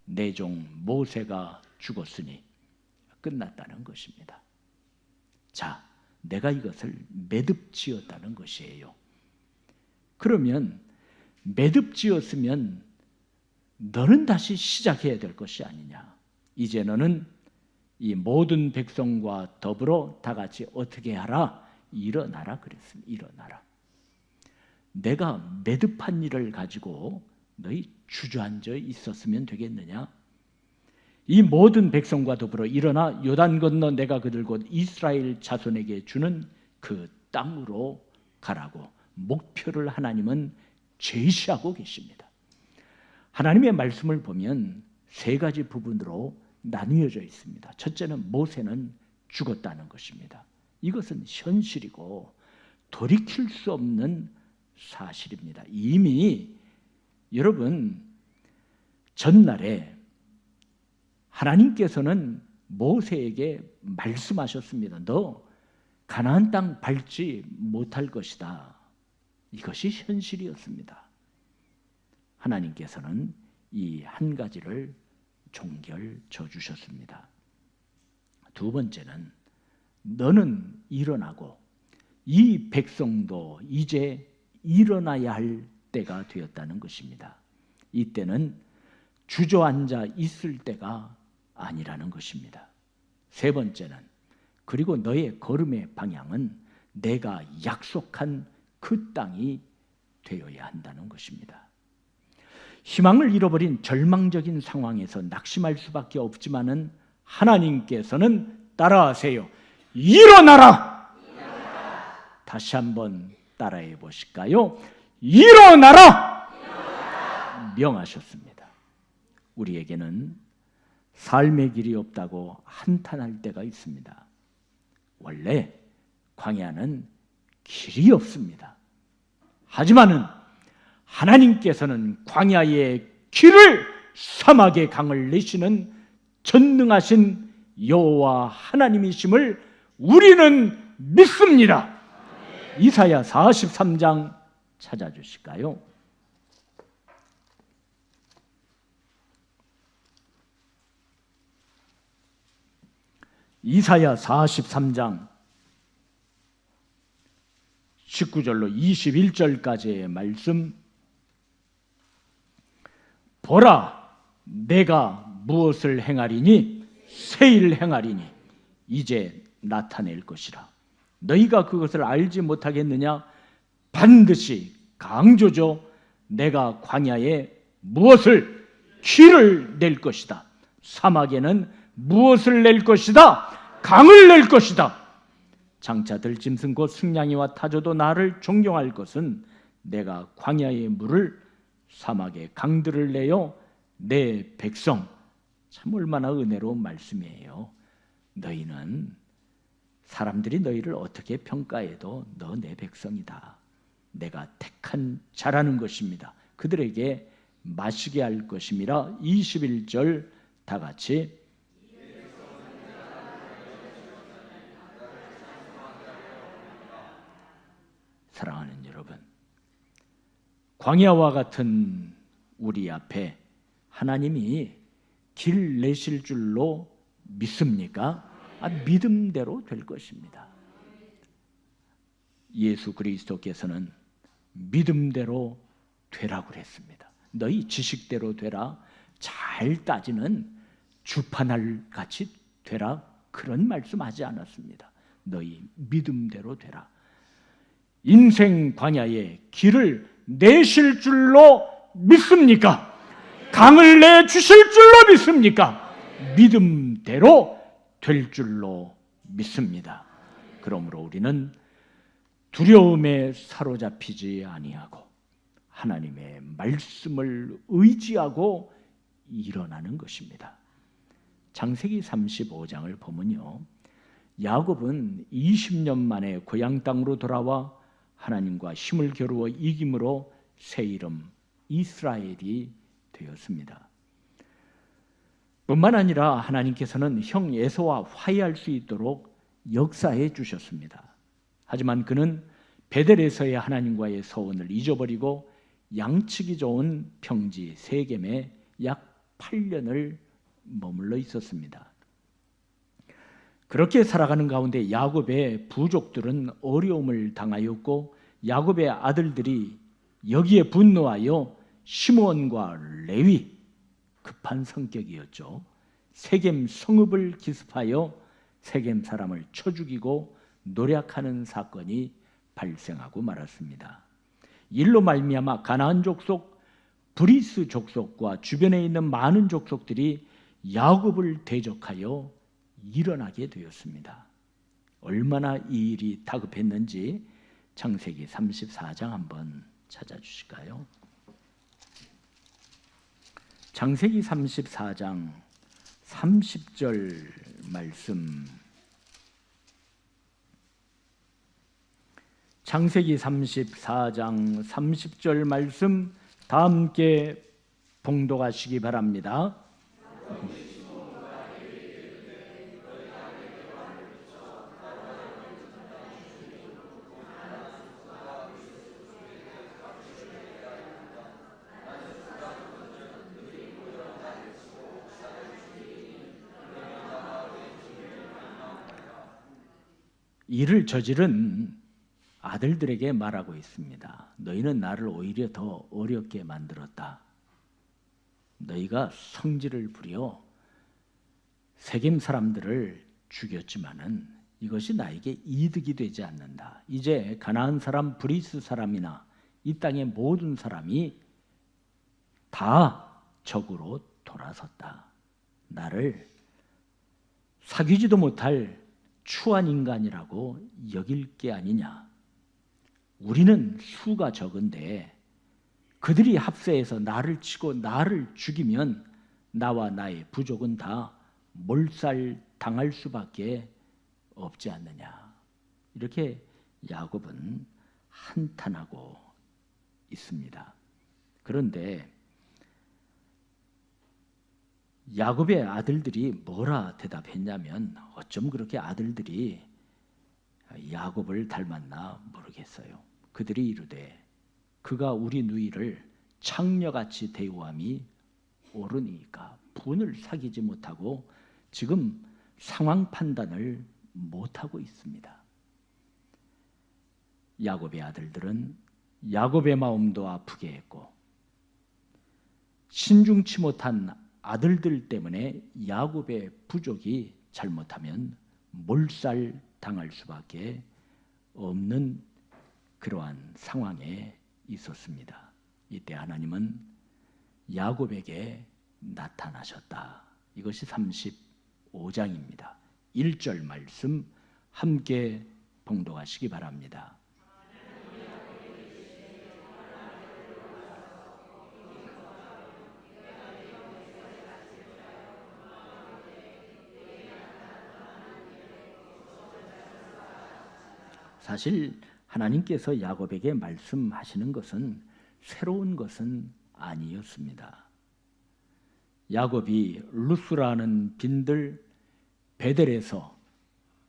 내 종 모세가 죽었으니 끝났다는 것입니다. 자, 내가 이것을 매듭지었다는 것이에요. 그러면 매듭지었으면 너는 다시 시작해야 될 것이 아니냐. 이제 너는 이 모든 백성과 더불어 다 같이 어떻게 하라? 일어나라 그랬습니다. 일어나라. 내가 매듭한 일을 가지고 너희 주저앉아 있었으면 되겠느냐? 이 모든 백성과 더불어 일어나 요단 건너 내가 그들 곧 이스라엘 자손에게 주는 그 땅으로 가라고 목표를 하나님은 제시하고 계십니다. 하나님의 말씀을 보면 세 가지 부분으로 나뉘어져 있습니다. 첫째는 모세는 죽었다는 것입니다. 이것은 현실이고 돌이킬 수 없는 사실입니다. 이미 여러분 전날에 하나님께서는 모세에게 말씀하셨습니다. 너 가나안 땅 밟지 못할 것이다. 이것이 현실이었습니다. 하나님께서는 이 한 가지를 종결져 주셨습니다. 두 번째는 너는 일어나고 이 백성도 이제 일어나야 할 때가 되었다는 것입니다. 이때는 주저앉아 있을 때가 아니라는 것입니다. 세 번째는 그리고 너의 걸음의 방향은 내가 약속한 그 땅이 되어야 한다는 것입니다. 희망을 잃어버린 절망적인 상황에서 낙심할 수밖에 없지만은 하나님께서는 따라하세요. 일어나라! 다시 한번 따라해 보실까요? 일어나라! 명하셨습니다. 우리에게는 삶의 길이 없다고 한탄할 때가 있습니다. 원래 광야는 길이 없습니다. 하지만은 하나님께서는 광야의 길을 사막의 강을 내시는 전능하신 여호와 하나님이심을 우리는 믿습니다. 이사야 43장 찾아주실까요? 이사야 43장 19절로 21절까지의 말씀. 보라, 내가 무엇을 행하리니 새 일 행하리니 이제 나타낼 것이라. 너희가 그것을 알지 못하겠느냐? 반드시 강조죠. 내가 광야에 무엇을 길을 낼 것이다. 사막에는 무엇을 낼 것이다? 강을 낼 것이다. 장차 들짐승 곧 승냥이와 타조도 나를 존경할 것은 내가 광야의 물을 사막의 강들을 내어 내 백성. 참 얼마나 은혜로운 말씀이에요. 너희는 사람들이 너희를 어떻게 평가해도 너 내 백성이다. 내가 택한 자라는 것입니다. 그들에게 마시게 할 것임이라. 21절 다 같이. 사랑하는 여러분, 광야와 같은 우리 앞에 하나님이 길 내실 줄로 믿습니까? 믿음대로 될 것입니다. 예수 그리스도께서는 믿음대로 되라고 그랬습니다. 너희 지식대로 되라. 잘 따지는 주판알 같이 되라. 그런 말씀하지 않았습니다. 너희 믿음대로 되라. 인생 광야에 길을 내실 줄로 믿습니까? 강을 내주실 줄로 믿습니까? 믿음대로 될 줄로 믿습니다. 그러므로 우리는 두려움에 사로잡히지 아니하고 하나님의 말씀을 의지하고 일어나는 것입니다. 창세기 35장을 보면요, 야곱은 20년 만에 고향 땅으로 돌아와 하나님과 힘을 겨루어 이김으로 새 이름 이스라엘이 되었습니다. 뿐만 아니라 하나님께서는 형 에서와 화해할 수 있도록 역사해 주셨습니다. 하지만 그는 베델에서의 하나님과의 서원을 잊어버리고 양치기 좋은 평지 세겜에 약 8년을 머물러 있었습니다. 그렇게 살아가는 가운데 야곱의 부족들은 어려움을 당하였고 야곱의 아들들이 여기에 분노하여 시므온과 레위, 급한 성격이었죠. 세겜 성읍을 기습하여 세겜 사람을 쳐 죽이고 노략하는 사건이 발생하고 말았습니다. 일로 말미암아 가나안 족속, 브리스 족속과 주변에 있는 많은 족속들이 야곱을 대적하여 일어나게 되었습니다. 얼마나 이 일이 다급했는지 창세기 34장 한번 찾아주실까요? 창세기 34장 30절 말씀. 창세기 34장 30절 말씀 다 함께 봉독하시기 바랍니다. 이를 저지른 아들들에게 말하고 있습니다. 너희는 나를 오히려 더 어렵게 만들었다. 너희가 성질을 부려 세겜 사람들을 죽였지만은 이것이 나에게 이득이 되지 않는다. 이제 가나안 사람, 브리스 사람이나 이 땅의 모든 사람이 다 적으로 돌아섰다. 나를 사귀지도 못할 추한 인간이라고 여길 게 아니냐. 우리는 수가 적은데 그들이 합세해서 나를 치고 나를 죽이면 나와 나의 부족은 다 몰살 당할 수밖에 없지 않느냐. 이렇게 야곱은 한탄하고 있습니다. 그런데 야곱의 아들들이 뭐라 대답했냐면 어쩜 그렇게 아들들이 야곱을 닮았나 모르겠어요. 그들이 이르되 그가 우리 누이를 창녀같이 대우함이 옳으니까 분을 사귀지 못하고 지금 상황 판단을 못하고 있습니다. 야곱의 아들들은 야곱의 마음도 아프게 했고 신중치 못한 아들들 때문에 야곱의 부족이 잘못하면 몰살 당할 수밖에 없는 그러한 상황에 있었습니다. 이때 하나님은 야곱에게 나타나셨다. 이것이 35장입니다. 1절 말씀 함께 봉독하시기 바랍니다. 사실 하나님께서 야곱에게 말씀하시는 것은 새로운 것은 아니었습니다. 야곱이 루스라는 빈들 베델에서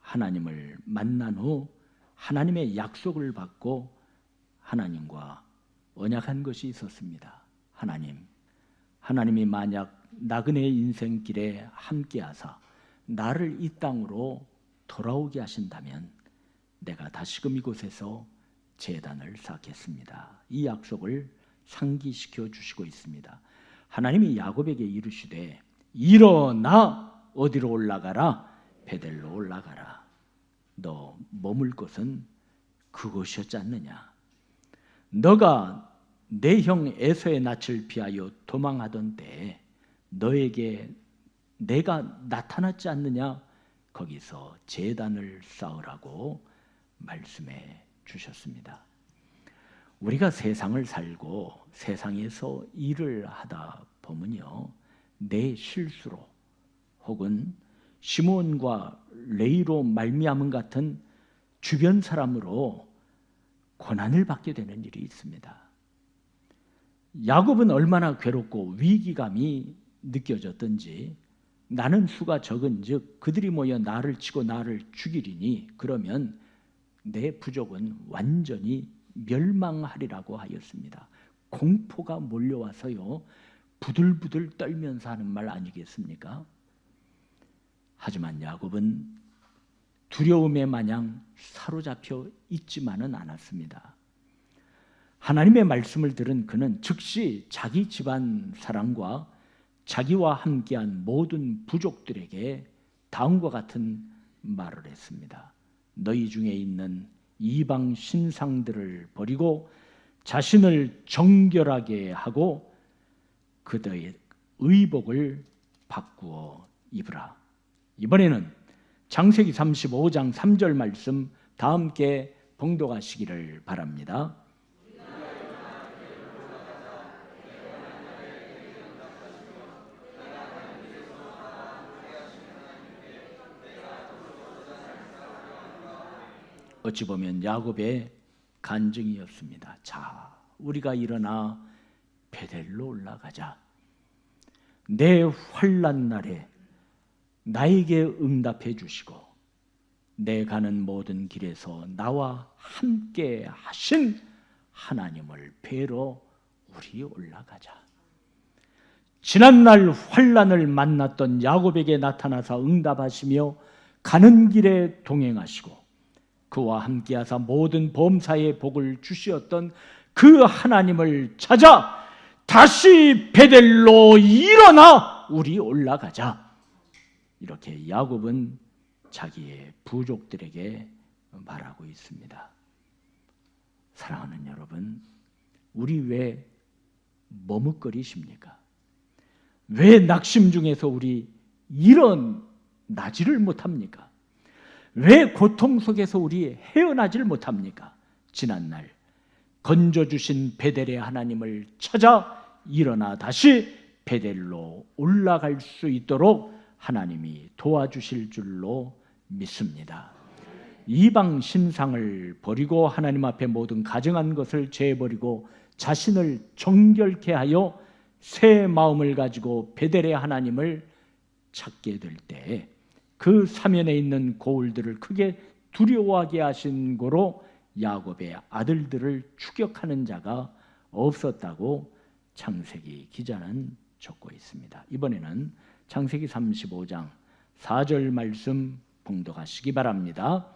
하나님을 만난 후 하나님의 약속을 받고 하나님과 언약한 것이 있었습니다. 하나님이 만약 나그네의 인생길에 함께하사 나를 이 땅으로 돌아오게 하신다면 내가 다시금 이곳에서 제단을 쌓겠습니다. 이 약속을 상기시켜 주시고 있습니다. 하나님이 야곱에게 이르시되 일어나 어디로 올라가라? 베델로 올라가라. 너 머물 곳은 그곳이었지 않느냐? 너가 내 형 에서의 낯을 피하여 도망하던 때에 너에게 내가 나타났지 않느냐? 거기서 제단을 쌓으라고 말씀해 주셨습니다. 우리가 세상을 살고 세상에서 일을 하다 보면요, 내 실수로 혹은 시므온과 레위로 말미암은 같은 주변 사람으로 고난을 받게 되는 일이 있습니다. 야곱은 얼마나 괴롭고 위기감이 느껴졌던지 나는 수가 적은즉 그들이 모여 나를 치고 나를 죽이리니 그러면 내 부족은 완전히 멸망하리라고 하였습니다. 공포가 몰려와서요, 부들부들 떨면서 하는 말 아니겠습니까? 하지만 야곱은 두려움에 마냥 사로잡혀 있지만은 않았습니다. 하나님의 말씀을 들은 그는 즉시 자기 집안 사람과 자기와 함께한 모든 부족들에게 다음과 같은 말을 했습니다. 너희 중에 있는 이방 신상들을 버리고 자신을 정결하게 하고 그들의 의복을 바꾸어 입으라. 이번에는 창세기 35장 3절 말씀 다 함께 봉독하시기를 바랍니다. 어찌 보면 야곱의 간증이었습니다. 자, 우리가 일어나 베델로 올라가자. 내 환난 날에 나에게 응답해 주시고 내 가는 모든 길에서 나와 함께 하신 하나님을 뵈러 우리 올라가자. 지난날 환난을 만났던 야곱에게 나타나서 응답하시며 가는 길에 동행하시고 그와 함께하사 모든 범사의 복을 주시었던 그 하나님을 찾아 다시 베델로 일어나 우리 올라가자. 이렇게 야곱은 자기의 부족들에게 말하고 있습니다. 사랑하는 여러분, 우리 왜 머뭇거리십니까? 왜 낙심 중에서 우리 일어나지를 못합니까? 왜 고통 속에서 우리 헤어나지를 못합니까? 지난날 건져주신 베델의 하나님을 찾아 일어나 다시 베델로 올라갈 수 있도록 하나님이 도와주실 줄로 믿습니다. 이방 신상을 버리고 하나님 앞에 모든 가증한 것을 제버리고 자신을 정결케 하여 새 마음을 가지고 베델의 하나님을 찾게 될 때 그 사면에 있는 고울들을 크게 두려워하게 하신 고로 야곱의 아들들을 추격하는 자가 없었다고 창세기 기자는 적고 있습니다. 이번에는 창세기 35장 4절 말씀 봉독하시기 바랍니다.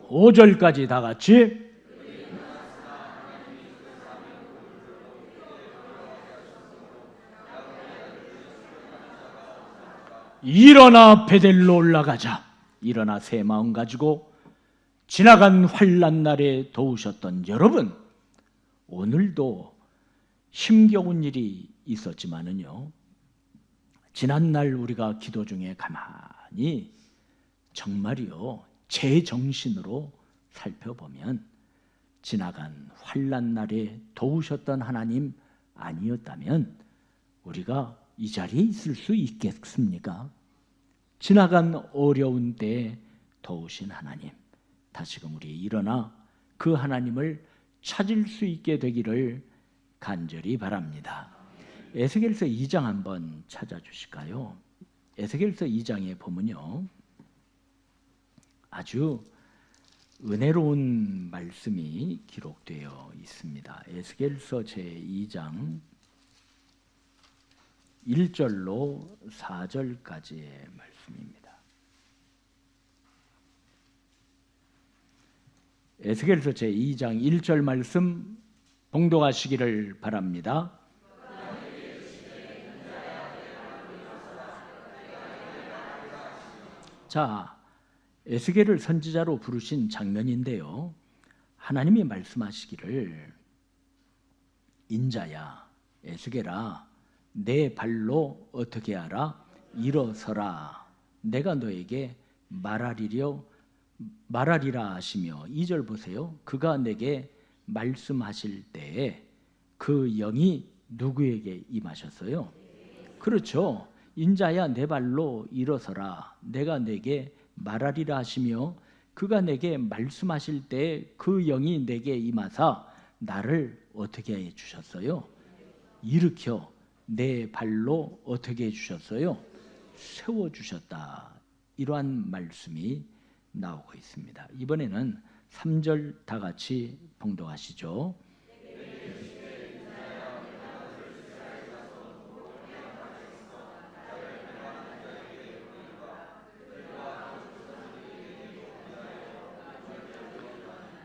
5절까지 다 같이 일어나 베델로 올라가자. 일어나 새 마음 가지고 지나간 환난 날에 도우셨던 여러분, 오늘도 힘겨운 일이 있었지만은요, 지난날 우리가 기도 중에 가만히 정말이요 제 정신으로 살펴보면 지나간 환난 날에 도우셨던 하나님 아니었다면 우리가 이 자리에 있을 수 있겠습니까? 지나간 어려운 때에 도우신 하나님, 다시금 우리 일어나 그 하나님을 찾을 수 있게 되기를 간절히 바랍니다. 에스겔서 2장 한번 찾아주실까요? 에스겔서 2장에 보면요, 아주 은혜로운 말씀이 기록되어 있습니다. 에스겔서 제2장 1절로 4절까지의 말씀입니다. 에스겔서 제2장 1절 말씀 봉독하시기를 바랍니다. 자, 에스겔을 선지자로 부르신 장면인데요, 하나님이 말씀하시기를 인자야, 에스겔아, 내 발로 어떻게 하라? 일어서라. 내가 너에게 말하리라 하시며, 2절 보세요. 그가 내게 말씀하실 때에 그 영이 누구에게 임하셨어요? 그렇죠. 인자야, 내 발로 일어서라. 내가 내게 말하리라 하시며 그가 내게 말씀하실 때에 그 영이 내게 임하사 나를 어떻게 해 주셨어요? 일으켜 내 발로 어떻게 해 주셨어요? 세워 주셨다. 이러한 말씀이 나오고 있습니다. 이번에는 3절 다 같이 봉독하시죠.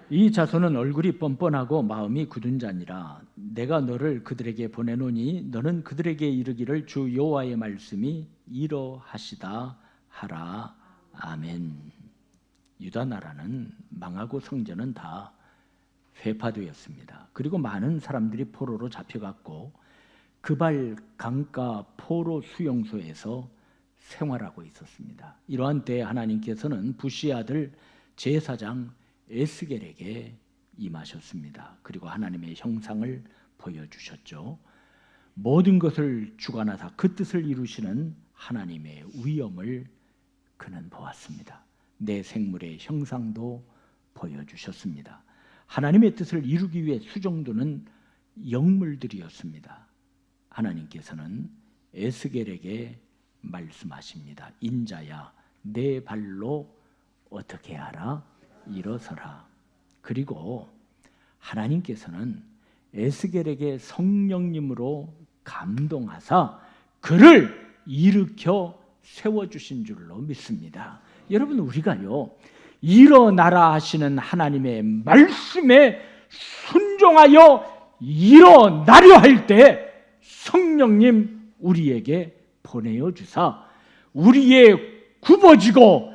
이 자손은 얼굴이 뻔뻔하고 마음이 굳은 자니라. 내가 너를 그들에게 보내노니 너는 그들에게 이르기를 주 여호와의 말씀이 이러하시다 하라. 아멘. 유다 나라는 망하고 성전은 다 회파되었습니다. 그리고 많은 사람들이 포로로 잡혀갔고 그발 강가 포로 수용소에서 생활하고 있었습니다. 이러한 때에 하나님께서는 부시의 아들 제사장 에스겔에게 임하셨습니다. 그리고 하나님의 형상을 보여주셨죠. 모든 것을 주관하사 그 뜻을 이루시는 하나님의 위엄을 그는 보았습니다. 내 생물의 형상도 보여주셨습니다. 하나님의 뜻을 이루기 위해 수종드는 영물들이었습니다. 하나님께서는 에스겔에게 말씀하십니다. 인자야, 내 발로 어떻게 하라? 일어서라. 그리고 하나님께서는 에스겔에게 성령님으로 감동하사 그를 일으켜 세워주신 줄로 믿습니다. 여러분, 우리가요 일어나라 하시는 하나님의 말씀에 순종하여 일어나려 할 때 성령님 우리에게 보내어 주사 우리의 굽어지고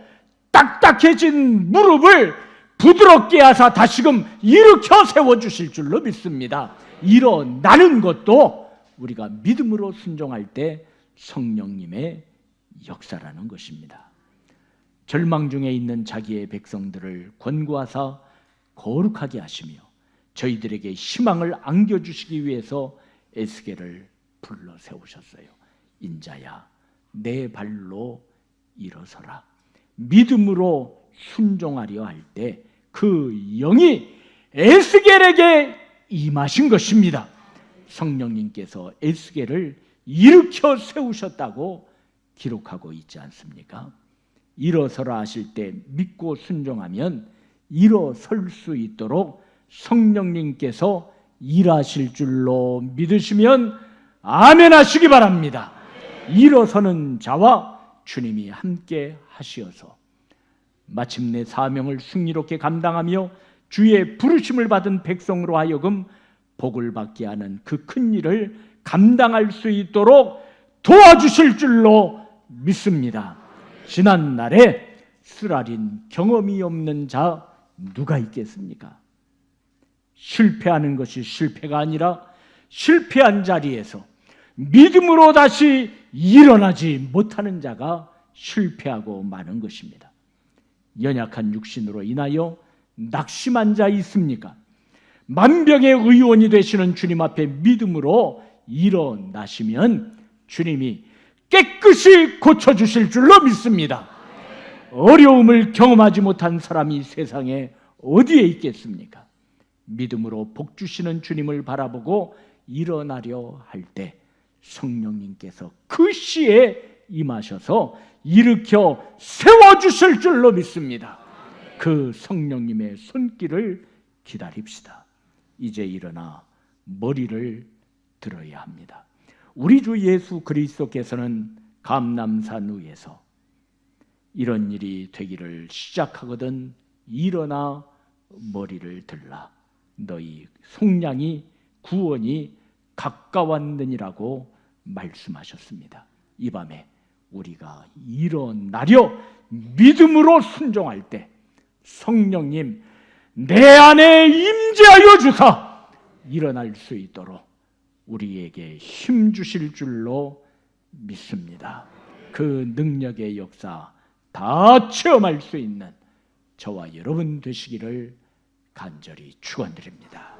딱딱해진 무릎을 부드럽게 하사 다시금 일으켜 세워주실 줄로 믿습니다. 일어나는 것도 우리가 믿음으로 순종할 때 성령님의 역사라는 것입니다. 절망 중에 있는 자기의 백성들을 권고하사 거룩하게 하시며 저희들에게 희망을 안겨주시기 위해서 에스겔을 불러 세우셨어요. 인자야, 내 발로 일어서라. 믿음으로 순종하려 할 때 그 영이 에스겔에게 임하신 것입니다. 성령님께서 에스겔을 일으켜 세우셨다고 기록하고 있지 않습니까? 일어서라 하실 때 믿고 순종하면 일어설 수 있도록 성령님께서 일하실 줄로 믿으시면 아멘 하시기 바랍니다. 일어서는 자와 주님이 함께 하시어서 마침내 사명을 승리롭게 감당하며 주의 부르심을 받은 백성으로 하여금 복을 받게 하는 그 큰 일을 감당할 수 있도록 도와주실 줄로 믿습니다. 지난 날에 쓰라린 경험이 없는 자 누가 있겠습니까? 실패하는 것이 실패가 아니라 실패한 자리에서 믿음으로 다시 일어나지 못하는 자가 실패하고 마는 것입니다. 연약한 육신으로 인하여 낙심한 자 있습니까? 만병의 의원이 되시는 주님 앞에 믿음으로 일어나시면 주님이 깨끗이 고쳐주실 줄로 믿습니다. 어려움을 경험하지 못한 사람이 세상에 어디에 있겠습니까? 믿음으로 복 주시는 주님을 바라보고 일어나려 할 때 성령님께서 그 시에 임하셔서 일으켜 세워주실 줄로 믿습니다. 그 성령님의 손길을 기다립시다. 이제 일어나 머리를 들어야 합니다. 우리 주 예수 그리스도께서는 감람산 위에서 이런 일이 되기를 시작하거든 일어나 머리를 들라. 너희 속량이 구원이 가까웠느니라고 말씀하셨습니다. 이 밤에 우리가 일어나려 믿음으로 순종할 때 성령님 내 안에 임재하여 주사 일어날 수 있도록 우리에게 힘 주실 줄로 믿습니다. 그 능력의 역사 다 체험할 수 있는 저와 여러분 되시기를 간절히 축원드립니다.